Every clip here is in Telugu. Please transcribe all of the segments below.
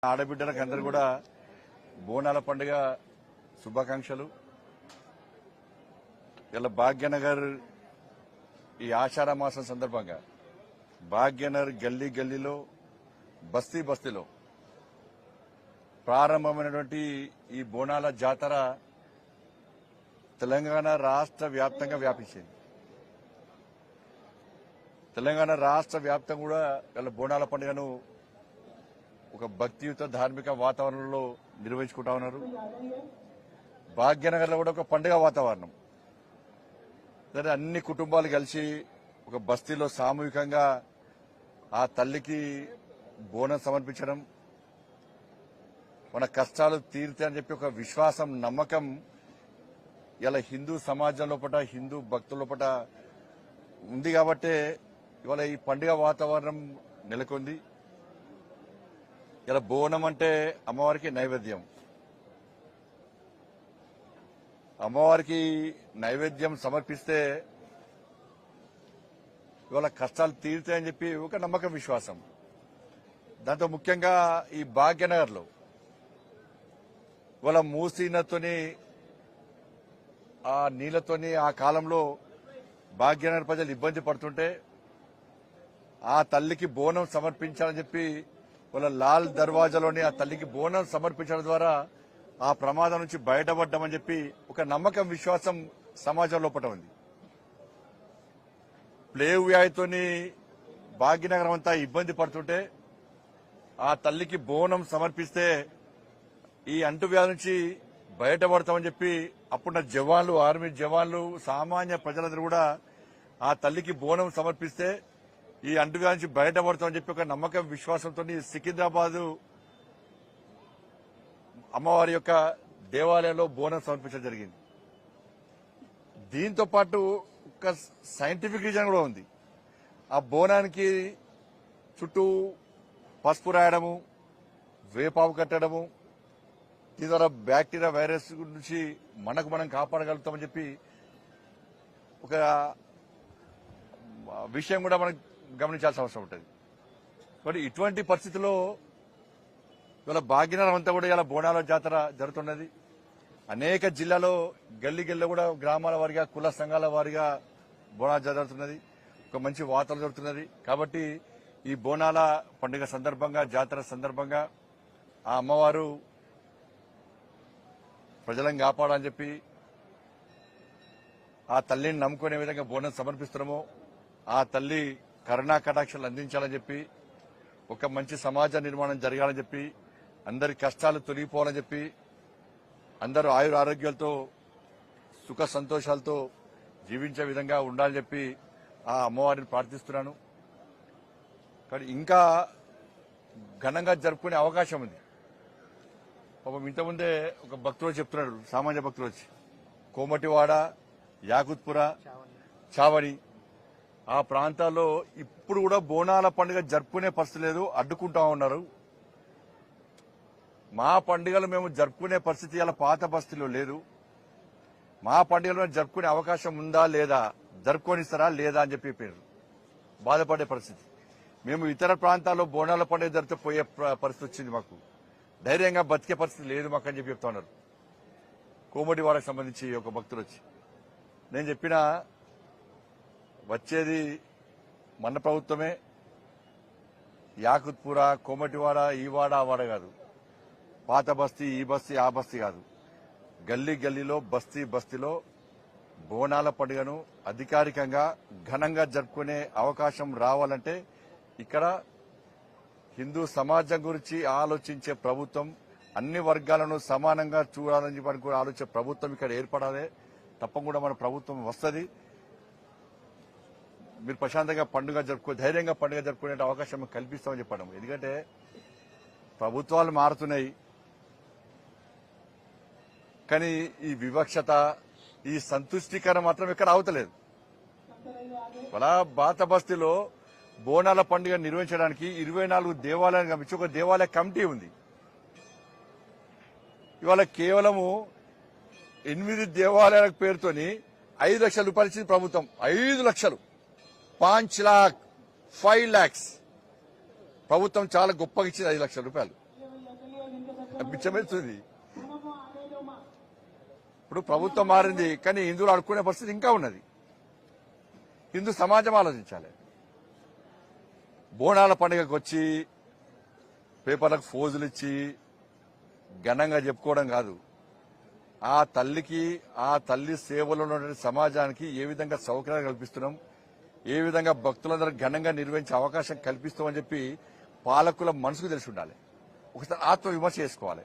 ఆడబిడ్డలకు అందరూ కూడా బోనాల పండుగ శుభాకాంక్షలు. ఇలా భాగ్యనగర్ ఈ ఆషాఢ మాసం సందర్భంగా భాగ్యనగర్ గల్లీ గల్లీలో బస్తీ బస్తీలో ప్రారంభమైనటువంటి ఈ బోనాల జాతర తెలంగాణ రాష్ట్ర వ్యాప్తంగా వ్యాపించింది. తెలంగాణ రాష్ట్ర వ్యాప్తంగా కూడా ఇలా బోనాల పండుగను ఒక భక్తియుత ధార్మిక వాతావరణంలో నిర్వహించుకుంటా ఉన్నారు. భాగ్యనగర్లో కూడా ఒక పండుగ వాతావరణం. అన్ని కుటుంబాలు కలిసి ఒక బస్తీలో సామూహికంగా ఆ తల్లికి బోనం సమర్పించడం, మన కష్టాలు తీరుతాయని చెప్పి ఒక విశ్వాసం, నమ్మకం ఇలా హిందూ సమాజం లోపల, హిందూ భక్తుల లోపల ఉంది. కాబట్టే ఇవాళ ఈ పండుగ వాతావరణం నెలకొంది. ఇలా బోనం అంటే అమ్మవారికి నైవేద్యం. అమ్మవారికి నైవేద్యం సమర్పిస్తే ఇవాళ కష్టాలు తీరుతాయని చెప్పి ఒక నమ్మకం, విశ్వాసం. దాంతో ముఖ్యంగా ఈ భాగ్యనగర్లో ఇవాళ మూసీనతోని ఆ నీళ్లతోని ఆ కాలంలో భాగ్యనగర్ ప్రజలు ఇబ్బంది పడుతుంటే ఆ తల్లికి బోనం సమర్పించాలని చెప్పి వాళ్ళ లాల్ దర్వాజాలోని ఆ తల్లికి బోనం సమర్పించడం ద్వారా ఆ ప్రమాదం నుంచి బయటపడ్డామని చెప్పి ఒక నమ్మకం, విశ్వాసం సమాజం లోపల ఉంది. ప్లేగు వ్యాధితోని భాగ్యనగరం అంతా ఇబ్బంది పడుతుంటే ఆ తల్లికి బోనం సమర్పిస్తే ఈ అంటువ్యాధి నుంచి బయటపడతామని చెప్పి అప్పుడున్న జవాన్లు, ఆర్మీ జవాన్లు, సామాన్య ప్రజలందరూ కూడా ఆ తల్లికి బోనం సమర్పిస్తే ఈ అంటువ్యాధి నుంచి బయటపడతామని చెప్పి ఒక నమ్మకం, విశ్వాసంతో సికింద్రాబాద్ అమ్మవారి యొక్క దేవాలయంలో బోనం సమర్పించడం జరిగింది. దీంతో పాటు ఒక సైంటిఫిక్ రీజన్ కూడా ఉంది. ఆ బోనానికి చుట్టూ పసుపు రాయడము, వేపావు కట్టడము, దీని ద్వారా బ్యాక్టీరియా, వైరస్ నుంచి మనం కాపాడగలుగుతామని చెప్పి ఒక విషయం కూడా మనం గమనించాల్సిన అవసరం ఉంటుంది. మరి ఇటువంటి పరిస్థితుల్లో ఇవాళ భాగ్యనగరం అంతా కూడా ఇలా బోనాల జాతర జరుగుతున్నది. అనేక జిల్లాలో గల్లీ గల్లీలో కూడా గ్రామాల వారిగా, కుల సంఘాల వారిగా బోనాల జరుగుతున్నది. ఒక మంచి వాతావరణం జరుగుతున్నది. కాబట్టి ఈ బోనాల పండుగ సందర్భంగా, జాతర సందర్భంగా ఆ అమ్మవారు ప్రజలను కాపాడాలని చెప్పి ఆ తల్లిని నమ్ముకునే విధంగా బోనం సమర్పిస్తున్నామో ఆ తల్లి కరుణా కటాక్షాలు అందించాలని చెప్పి, ఒక మంచి సమాజ నిర్మాణం జరగాలని చెప్పి, అందరి కష్టాలు తొలగిపోవాలని చెప్పి, అందరూ ఆయుర ఆరోగ్యాలతో సుఖ సంతోషాలతో జీవించే విధంగా ఉండాలని చెప్పి ఆ అమ్మవారిని ప్రార్థిస్తున్నాను. కానీ ఇంకా ఘనంగా జరుపుకునే అవకాశం ఉంది. పాపం ఇంతకుముందే ఒక భక్తుడు చెప్తున్నాడు, సామాన్య భక్తుడు వచ్చి, కోమటివాడ, యాకుత్పుర, చావడి ఆ ప్రాంతాల్లో ఇప్పుడు కూడా బోనాల పండుగ జరుపుకునే పరిస్థితి లేదు, అడ్డుకుంటా ఉన్నారు. మా పండుగలు మేము జరుపుకునే పరిస్థితి ఇలా పాత బస్తీలో లేదు. మా పండుగలు జరుపుకునే అవకాశం ఉందా లేదా, జరుపుకొనిస్తారా లేదా అని చెప్పి పేరు బాధపడే పరిస్థితి. మేము ఇతర ప్రాంతాల్లో బోనాల పండుగ జరిపితే పోయే పరిస్థితి వచ్చింది. మాకు ధైర్యంగా బతికే పరిస్థితి లేదు మాకు అని చెప్పి చెప్తా ఉన్నారు. కోమటి వారికి సంబంధించి ఒక భక్తులు వచ్చి నేను చెప్పిన వచ్చేది మన ప్రభుత్వమే. యాకుత్పుర, కోమటివాడ, ఈ వాడ ఆ వాడ కాదు, పాత బస్తీ, ఈ బస్తీ ఆ బస్తీ కాదు, గల్లీ గల్లీలో, బస్తీ బస్తీలో బోనాల పండుగను అధికారికంగా ఘనంగా జరుపుకునే అవకాశం రావాలంటే ఇక్కడ హిందూ సమాజం గురించి ఆలోచించే ప్రభుత్వం, అన్ని వర్గాలను సమానంగా చూడాలని చెప్పి కూడా ఆలోచించే ప్రభుత్వం ఇక్కడ ఏర్పడాలి. తప్పకుండా మన ప్రభుత్వం వస్తుంది. మీరు ప్రశాంతంగా పండుగ ధైర్యంగా పండుగ జరుపుకునే అవకాశం కల్పిస్తామని చెప్పడం. ఎందుకంటే ప్రభుత్వాలు మారుతున్నాయి, కానీ ఈ వివక్షత, ఈ సంతుష్టీకరణ మాత్రం ఇక్కడ అవుతలేదు. అలా బాత బస్తీలో బోనాల పండుగ నిర్వహించడానికి 24 దేవాలయాలు గమనించి ఒక దేవాలయ కమిటీ ఉంది. ఇవాళ కేవలము 8 దేవాలయాల పేరుతోని 5 లక్షల రూపాయలు ఇచ్చింది ప్రభుత్వం. 5 లక్షలు, 5 लाख 5 lakhs ప్రభుత్వం చాలా గొప్పగా ఇచ్చింది. 5 లక్షల రూపాయలు పిచ్చమేస్తుంది. ఇప్పుడు ప్రభుత్వం మారింది, కానీ హిందువులు అడుక్కునే పరిస్థితి ఇంకా ఉన్నది. హిందూ సమాజం ఆలోచించాలి. బోనాల పండుగకు వచ్చి పేపర్లకు ఫోజులు ఇచ్చి ఘనంగా చెప్పుకోవడం కాదు, ఆ తల్లికి, ఆ తల్లి సేవలో ఉన్నటువంటి సమాజానికి ఏ విధంగా సౌకర్యాలు కల్పిస్తున్నాం, ఏ విధంగా భక్తులందరూ ఘనంగా నిర్వహించే అవకాశం కల్పిస్తామని చెప్పి పాలకుల మనసుకు తెలిసి ఉండాలి. ఒకసారి ఆత్మవిమర్శ చేసుకోవాలి.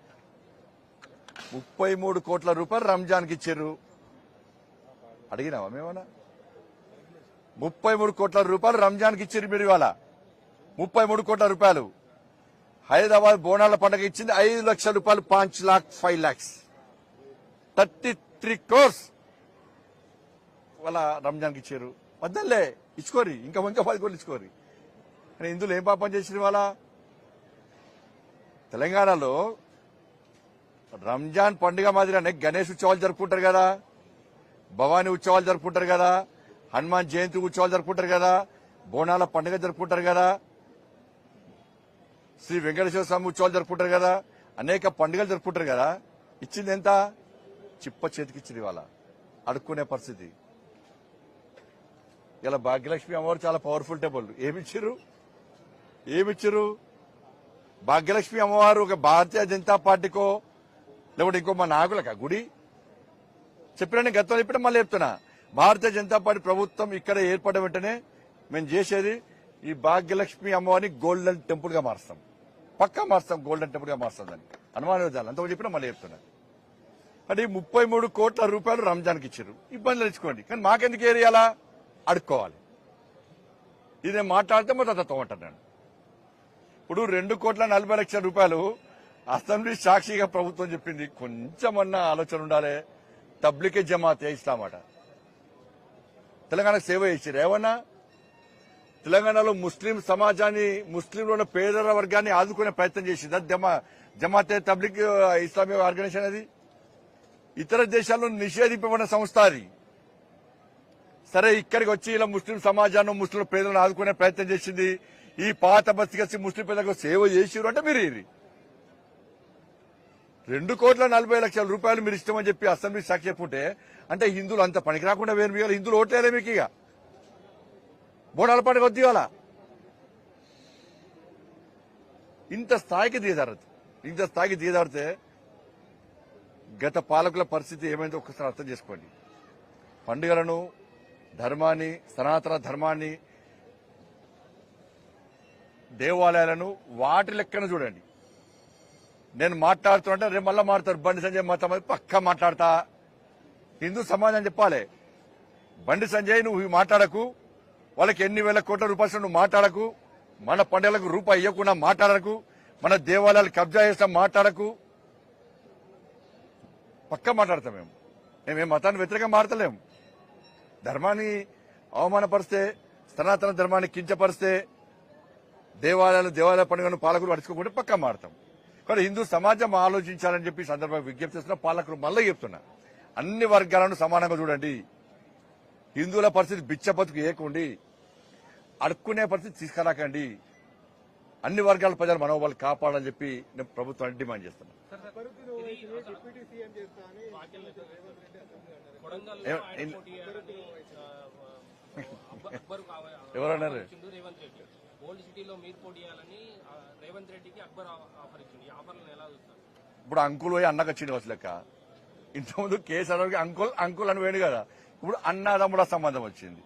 33 కోట్ల రూపాయలు రంజాన్కి ఇచ్చారు. అడిగినావా మేమన్నా? 33 కోట్ల రూపాయలు రంజాన్కి ఇచ్చారు మీరు. ఇవాళ 33 కోట్ల రూపాయలు. హైదరాబాద్ బోనాల పండుగ ఇచ్చింది 5 లక్షల రూపాయలు, 5 lakhs 5 lakhs 33 crores వాళ్ళ రంజాన్కి ఇచ్చారు. వద్దలే, ఇచ్చుకోరి, ఇంకా 10 కోట్లు ఇచ్చుకోరి. కానీ ఇందులో ఏం పాపం చేసిన వాళ్ళ తెలంగాణలో రంజాన్ పండుగ మాదిరిగానే గణేష్ ఉత్సవాలు జరుపుకుంటారు కదా, భవానీ ఉత్సవాలు జరుపుకుంటారు కదా, హనుమాన్ జయంతి ఉత్సవాలు జరుపుకుంటారు కదా, బోనాల పండుగ జరుపుకుంటారు కదా, శ్రీ వెంకటేశ్వర స్వామి ఉత్సవాలు జరుపుకుంటారు కదా, అనేక పండుగలు జరుపుకుంటారు కదా. ఇచ్చింది ఎంత? చిప్ప చేతికిచ్చింది. వాళ్ళ అడుక్కునే పరిస్థితి. ఇలా భాగ్యలక్ష్మి అమ్మవారు చాలా పవర్ఫుల్ టెంపుల్. ఏమిచ్చారు? భాగ్యలక్ష్మి అమ్మవారు ఒక భారతీయ జనతా పార్టీకో లేకపోతే ఇంకో మా నాయకులకా గుడి చెప్పినా, గతంలో చెప్పినా మళ్ళీ చెప్తున్నా. భారతీయ జనతా పార్టీ ప్రభుత్వం ఇక్కడ ఏర్పడిన వెంటనే మేము చేసేది ఈ భాగ్యలక్ష్మి అమ్మవారిని గోల్డెన్ టెంపుల్ గా మారుస్తాం, పక్కా మారుస్తాం, గోల్డెన్ టెంపుల్ గా మారుస్తాం. దాన్ని అనుమానం వద్దాలి. అంతకు చెప్పినా మళ్ళీ చెప్తున్నా. అంటే 33 కోట్ల రూపాయలు రంజాన్కి ఇచ్చారు. ఇబ్బందులు ఇచ్చుకోండి, కానీ మాకెందుకు ఏరియాలా అడుక్కోవాలి. ఇది నేను మాట్లాడితే మొదట తోమంటాను. ఇప్పుడు 2,40,00,000 రూపాయలు అసెంబ్లీ సాక్షిగా ప్రభుత్వం చెప్పింది. కొంచెమన్నా ఆలోచన ఉండాలి. తబ్లికే జమాతే ఇస్లామాట తెలంగాణకు సేవ చేశారు. ఏమన్నా తెలంగాణలో ముస్లిం సమాజాన్ని, ముస్లింలో ఉన్న పేదల వర్గాన్ని ఆదుకునే ప్రయత్నం చేసింది జమాతే తబ్లిక్ ఇస్లామీ ఆర్గనైజేషన్. అది ఇతర దేశాల్లో నిషేధింపబడిన సంస్థ. అది సరే, ఇక్కడికి వచ్చి ఇలా ముస్లిం సమాజాన్ని, ముస్లిం పేదలను ఆదుకునే ప్రయత్నం చేసింది. ఈ పాత బస్తికి ముస్లిం పేదలకు సేవ చేసిరు అంటే మీరు 2,40,00,000 రూపాయలు మీరు ఇష్టమని చెప్పి అసెంబ్లీ సాక్షి చెప్పుంటే, అంటే హిందువులు అంత పనికి రాకుండా వేరు మీ హిందువులు ఓట్లేరే మీకు. ఇక బోనాల పండుగ వద్దు. ఇవాళ ఇంత స్థాయికి దిగజారితే గత పాలకుల పరిస్థితి ఏమైందో ఒక్కసారి అర్థం చేసుకోండి. పండుగలను, ధర్మాన్ని, సనాతన ధర్మాన్ని, దేవాలయాలను వాటి లెక్కన చూడండి. నేను మాట్లాడుతుంటే రేపు మళ్ళా మాట్లాడతారు. బండి సంజయ్ మతం పక్కా మాట్లాడతా. హిందూ సమాజం చెప్పాలి, బండి సంజయ్ నువ్వు మాట్లాడకు, వాళ్ళకి ఎన్ని వేల కోట్ల రూపాయలు నువ్వు మాట్లాడకు, మన పండుగలకు రూపాయి ఇవ్వకుండా మాట్లాడకు, మన దేవాలయాలు కబ్జా చేస్తాం మాట్లాడకు. పక్కా మాట్లాడతాం. మేమేం మతాన్ని వ్యతిరేకంగా మాట్లాడలేము. ధర్మాన్ని అవమానపరిస్తే, సనాతన ధర్మాన్ని కించపరిస్తే, దేవాలయ పండుగను పాలకులు అడుచుకోకుండా పక్కా మాడతాం. కానీ హిందూ సమాజం ఆలోచించాలని చెప్పి సందర్భంగా విజ్ఞప్తి చేస్తున్న పాలకులు మళ్ళీ చెప్తున్నా, అన్ని వర్గాలను సమానంగా చూడండి. హిందువుల పరిస్థితి బిచ్చ బతుకు ఏకండి, అడుక్కునే పరిస్థితి తీసుకురాకండి. అన్ని వర్గాల ప్రజల మనోబలు కాపాడాలని చెప్పి నేను ప్రభుత్వాన్ని డిమాండ్ చేస్తున్నా. ఎవరన్నారు? ఇప్పుడు అంకుల్ పోయి అన్నకు వచ్చింది వచ్చి లెక్క. ఇంతకుముందు కేసీఆర్కి అంకుల్ అని వేడు కదా, ఇప్పుడు అన్నదమ్ముడ సంబంధం వచ్చింది.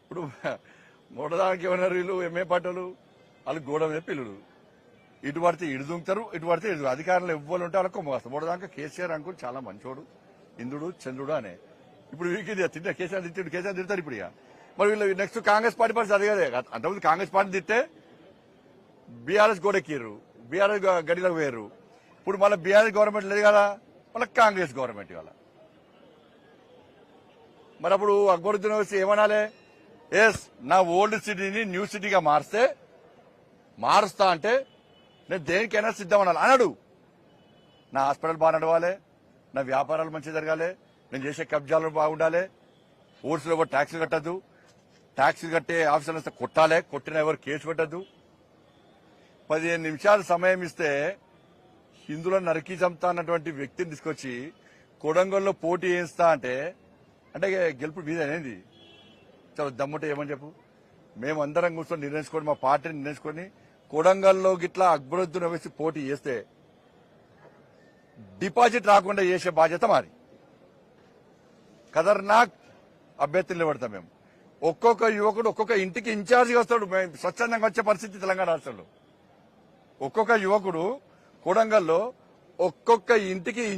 ఇప్పుడు మూడదానికి ఏమన్నారు వీళ్ళు? ఎంఏ పాటలు వాళ్ళు గోడ మీద పిల్లుడు. ఇటు పడితే ఇటు దుంకుతారు, ఇటు పడితే ఇటు. అధికారులు ఎవ్వరు ఉంటే వాళ్ళకు మోస్తారు. మూడదాకా కేసీఆర్ అంకుల్ చాలా మంచోడు, ఇంద్రుడు చంద్రుడు అనే. ఇప్పుడు వీరికి తింటే కేసీఆర్ తిడతారు ఇప్పుడు. ఇక మరి వీళ్ళు నెక్స్ట్ కాంగ్రెస్ పార్టీ పరిస్థితి అది కదే. అంతకుముందు కాంగ్రెస్ పార్టీ తిట్టే బీఆర్ఎస్ గోడెక్కిర్రు, బీఆర్ఎస్ గడిలోకి వేయరు. ఇప్పుడు మళ్ళీ బీఆర్ఎస్ గవర్నమెంట్ లేదు కదా, మళ్ళీ కాంగ్రెస్ గవర్నమెంట్ ఇవాళ. మరి అప్పుడు అక్బరుద్దీన్ వచ్చి ఏమనాలి? ఎస్, నా ఓల్డ్ సిటీని న్యూ సిటీగా మారుస్తా అంటే నేను దేనికైనా సిద్ధం అన్నాడు. నా హాస్పిటల్ బాగా నడవాలి, నా వ్యాపారాలు మంచిగా జరగాలి, నేను చేసే కబ్జాలు బాగుండాలి, ఓట్స్లో ఎవరు ట్యాక్సీలు కట్టద్దు, ట్యాక్సీలు కట్టే ఆఫీసర్లు కొట్టాలి, కొట్టిన ఎవరు కేసు పెట్టద్దు. 15 నిమిషాలు సమయం ఇస్తే హిందువులను నరికి చంపుతా అన్నటువంటి వ్యక్తిని తీసుకొచ్చి కొడంగల్లో పోటీ చేయిస్తా అంటే గెలుపు మీద అనేది చాలా దమ్ముంటే ఏమని చెప్పు. మేము అందరం కూర్చొని నిర్ణయించుకొని మా పార్టీని నిర్ణయించుకొని కొడంగల్లో గిట్లా అక్బరుద్దీన్ వేసి పోటీ చేస్తే డిపాజిట్ రాకుండా చేసే బాధ్యత మాది. ఖతర్నాక్ అభ్యర్థులు నిలబడతాం మేము. ఒక్కొక్క యువకుడు ఒక్కొక్క ఇంటికి ఇన్ఛార్జిగా వస్తాడు. స్వచ్ఛందంగా వచ్చే పరిస్థితి తెలంగాణ రాష్ట్రంలో. ఒక్కొక్క యువకుడు కొడంగల్లో ఒక్కొక్క ఇంటికి